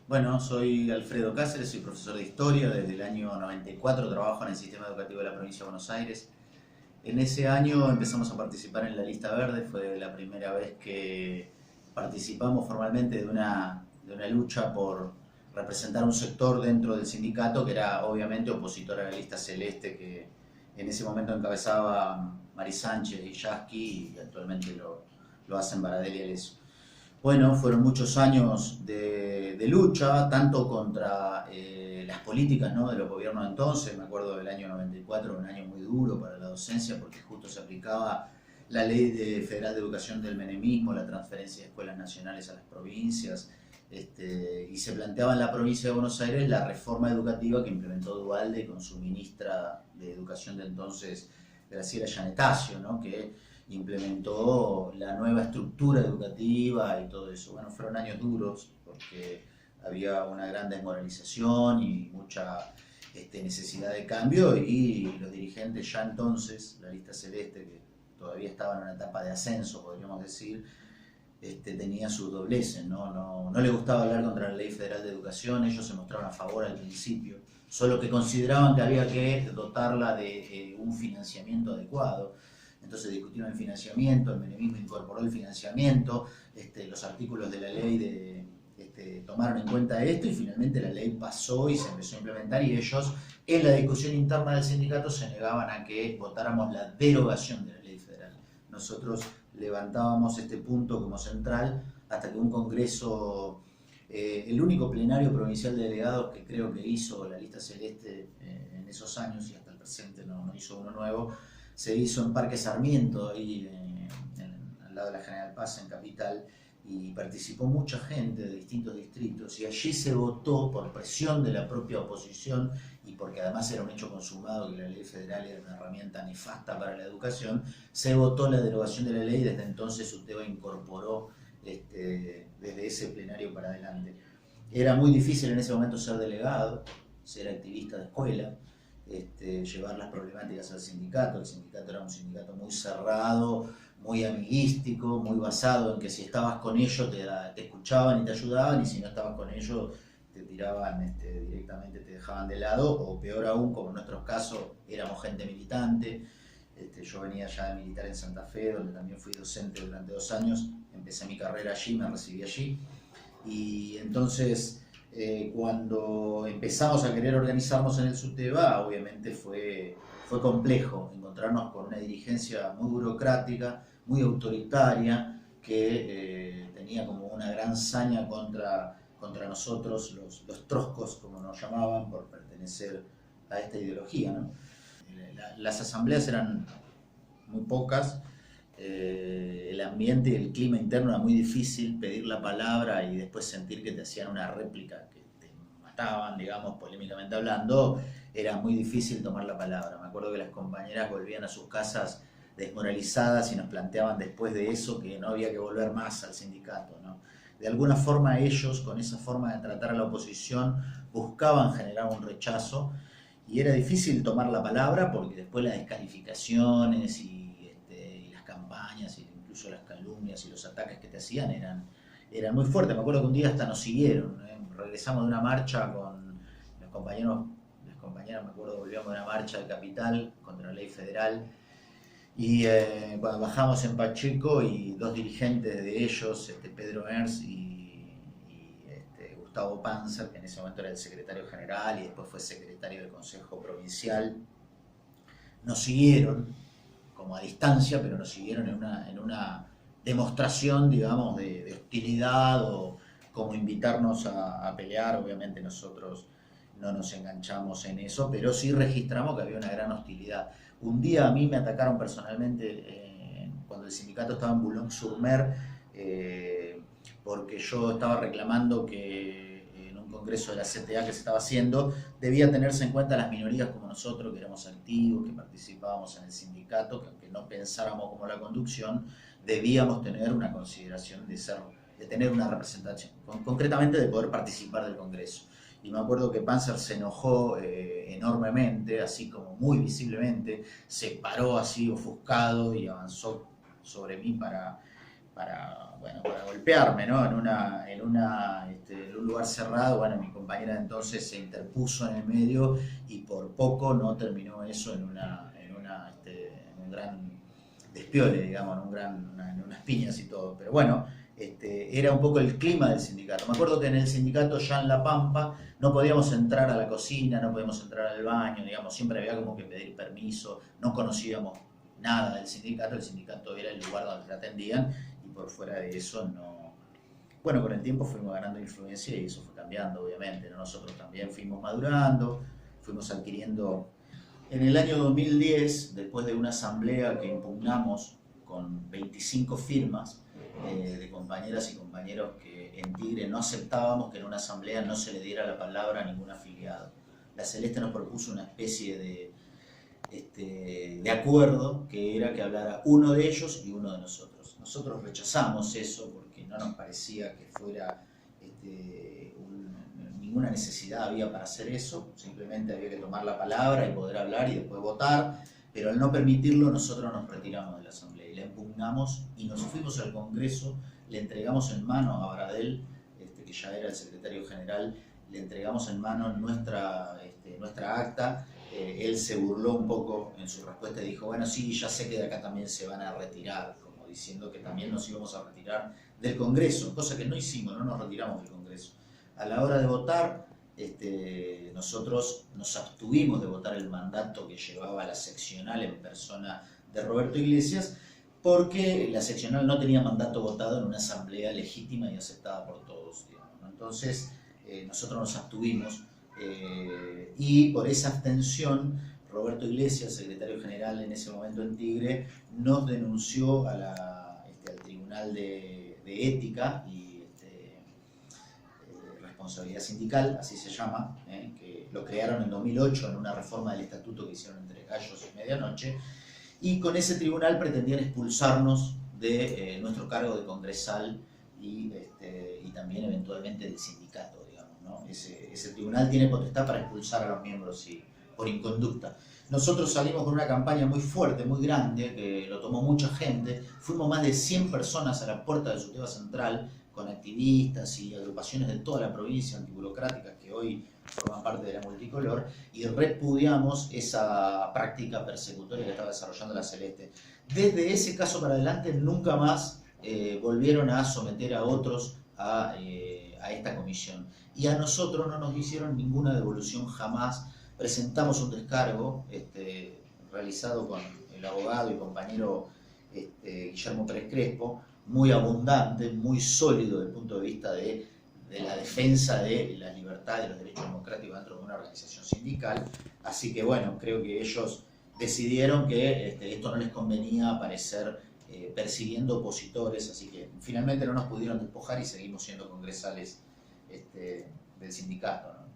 Bueno, soy Alfredo Cáceres, soy profesor de historia. Desde el año 94 trabajo en el sistema educativo de la provincia de Buenos Aires. En ese año empezamos a participar en la lista verde. Fue la primera vez que participamos formalmente de una lucha por representar un sector dentro del sindicato que era obviamente opositor a la lista celeste, que en ese momento encabezaba Mari Sánchez y Yasky, y actualmente lo hacen Baradel y Alessio. Bueno, fueron muchos años de lucha, tanto contra las políticas, ¿no?, de los gobiernos de entonces. Me acuerdo del año 94, un año muy duro para la docencia, porque justo se aplicaba la ley federal de educación del menemismo, la transferencia de escuelas nacionales a las provincias, y se planteaba en la provincia de Buenos Aires la reforma educativa que implementó Duhalde con su ministra de Educación de entonces, Graciela Giannettazio, ¿no?, que implementó la nueva estructura educativa y todo eso. Bueno, fueron años duros porque había una gran desmoralización y mucha necesidad de cambio, y los dirigentes ya entonces, la lista celeste, que todavía estaba en una etapa de ascenso, podríamos decir, tenía sus dobleces, ¿no? No le gustaba hablar contra la Ley Federal de Educación. Ellos se mostraron a favor al principio, solo que consideraban que había que dotarla de un financiamiento adecuado. Entonces discutieron el financiamiento, el menemismo incorporó el financiamiento, los artículos de la ley tomaron en cuenta esto, y finalmente la ley pasó y se empezó a implementar, y ellos en la discusión interna del sindicato se negaban a que votáramos la derogación de la ley federal. Nosotros levantábamos este punto como central hasta que un congreso, el único plenario provincial de delegados que creo que hizo la lista celeste en esos años, y hasta el presente no hizo uno nuevo, se hizo en Parque Sarmiento, ahí al lado de la General Paz, en Capital, y participó mucha gente de distintos distritos, y allí se votó por presión de la propia oposición, y porque además era un hecho consumado que la ley federal era una herramienta nefasta para la educación. Se votó la derogación de la ley. Desde entonces UTEBA incorporó desde ese plenario para adelante. Era muy difícil en ese momento ser delegado, ser activista de escuela, llevar las problemáticas al sindicato. El sindicato era un sindicato muy cerrado, muy amiguístico, muy basado en que si estabas con ellos te escuchaban y te ayudaban, y si no estabas con ellos te tiraban directamente, te dejaban de lado, o peor aún, como en nuestros casos, éramos gente militante. Yo venía ya de militar en Santa Fe, donde también fui docente durante 2 años, empecé mi carrera allí, me recibí allí, y entonces cuando empezamos a querer organizarnos en el SUTEBA, obviamente fue complejo encontrarnos con una dirigencia muy burocrática, muy autoritaria, que tenía como una gran saña contra nosotros, los troscos, como nos llamaban, por pertenecer a esta ideología, ¿no? Las asambleas eran muy pocas, el ambiente y el clima interno era muy difícil. Pedir la palabra y después sentir que te hacían una réplica, que te mataban, digamos, polémicamente hablando, era muy difícil tomar la palabra. Me acuerdo que las compañeras volvían a sus casas desmoralizadas y nos planteaban después de eso que no había que volver más al sindicato, ¿no? De alguna forma ellos, con esa forma de tratar a la oposición, buscaban generar un rechazo, y era difícil tomar la palabra porque después las descalificaciones y las campañas, e incluso las calumnias y los ataques que te hacían eran muy fuertes. Me acuerdo que un día hasta nos siguieron, ¿eh? Regresamos de una marcha con los compañeros, las compañeras, me acuerdo, volvíamos de una marcha de Capital contra la ley federal, y bueno, bajamos en Pacheco, y dos dirigentes de ellos, Pedro Ernst y Gustavo Panzer, que en ese momento era el secretario general y después fue secretario del Consejo Provincial, nos siguieron como a distancia, pero nos siguieron en una demostración, digamos, de hostilidad, o como invitarnos a pelear. Obviamente nosotros no nos enganchamos en eso, pero sí registramos que había una gran hostilidad. Un día a mí me atacaron personalmente cuando el sindicato estaba en Boulogne-sur-Mer, porque yo estaba reclamando que en un congreso de la CTA que se estaba haciendo debía tenerse en cuenta las minorías como nosotros, que éramos activos, que participábamos en el sindicato, que aunque no pensáramos como la conducción, debíamos tener una consideración de tener una representación, concretamente de poder participar del congreso. Y me acuerdo que Panzer se enojó enormemente, así como muy visiblemente, se paró así ofuscado y avanzó sobre mí para golpearme, ¿no? En un lugar cerrado. Bueno, mi compañera entonces se interpuso en el medio y por poco no terminó eso en un gran despiole, digamos, en unas piñas y todo. Pero bueno, era un poco el clima del sindicato. Me acuerdo que en el sindicato ya en La Pampa no podíamos entrar a la cocina, no podíamos entrar al baño, digamos, siempre había como que pedir permiso, no conocíamos nada del sindicato, el sindicato era el lugar donde te atendían y por fuera de eso no. Bueno, con el tiempo fuimos ganando influencia y eso fue cambiando, obviamente, ¿no? Nosotros también fuimos madurando, fuimos adquiriendo. En el año 2010, después de una asamblea que impugnamos con 25 firmas de compañeras y compañeros que en Tigre no aceptábamos que en una asamblea no se le diera la palabra a ningún afiliado. La Celeste nos propuso una especie de acuerdo que era que hablara uno de ellos y uno de nosotros. Nosotros rechazamos eso porque no nos parecía que fuera ninguna necesidad había para hacer eso, simplemente había que tomar la palabra y poder hablar y después votar, pero al no permitirlo nosotros nos retiramos de la asamblea y la impugnamos y nos fuimos al Congreso, le entregamos en mano a Baradel, que ya era el secretario general, le entregamos en mano nuestra acta. Él se burló un poco en su respuesta y dijo, bueno, sí, ya sé que de acá también se van a retirar, como diciendo que también nos íbamos a retirar del Congreso, cosa que no hicimos, no nos retiramos del Congreso. A la hora de votar, nosotros nos abstuvimos de votar el mandato que llevaba la seccional en persona de Roberto Iglesias, porque la seccional no tenía mandato votado en una asamblea legítima y aceptada por todos, digamos, ¿no? Entonces, nosotros nos abstuvimos y por esa abstención Roberto Iglesias, secretario general en ese momento en Tigre, nos denunció al Tribunal de Ética y Responsabilidad Sindical, así se llama, que lo crearon en 2008 en una reforma del estatuto que hicieron entre gallos y medianoche, y con ese tribunal pretendían expulsarnos de nuestro cargo de congresal y también eventualmente del sindicato. ¿No? Ese tribunal tiene potestad para expulsar a los miembros por inconducta. Nosotros salimos con una campaña muy fuerte, muy grande, que lo tomó mucha gente. Fuimos más de 100 personas a la puerta de Suteba Central, con activistas y agrupaciones de toda la provincia antiburocráticas que hoy forman parte de la multicolor, y repudiamos esa práctica persecutoria que estaba desarrollando la Celeste. Desde ese caso para adelante nunca más volvieron a someter a otros a esta comisión. Y a nosotros no nos hicieron ninguna devolución jamás. Presentamos un descargo realizado con el abogado y compañero Guillermo Pérez Crespo, muy abundante, muy sólido desde el punto de vista de la defensa de la libertad y los derechos democráticos dentro de una organización sindical. Así que bueno, creo que ellos decidieron que esto no les convenía aparecer persiguiendo opositores, así que finalmente no nos pudieron despojar y seguimos siendo congresales del sindicato, ¿no?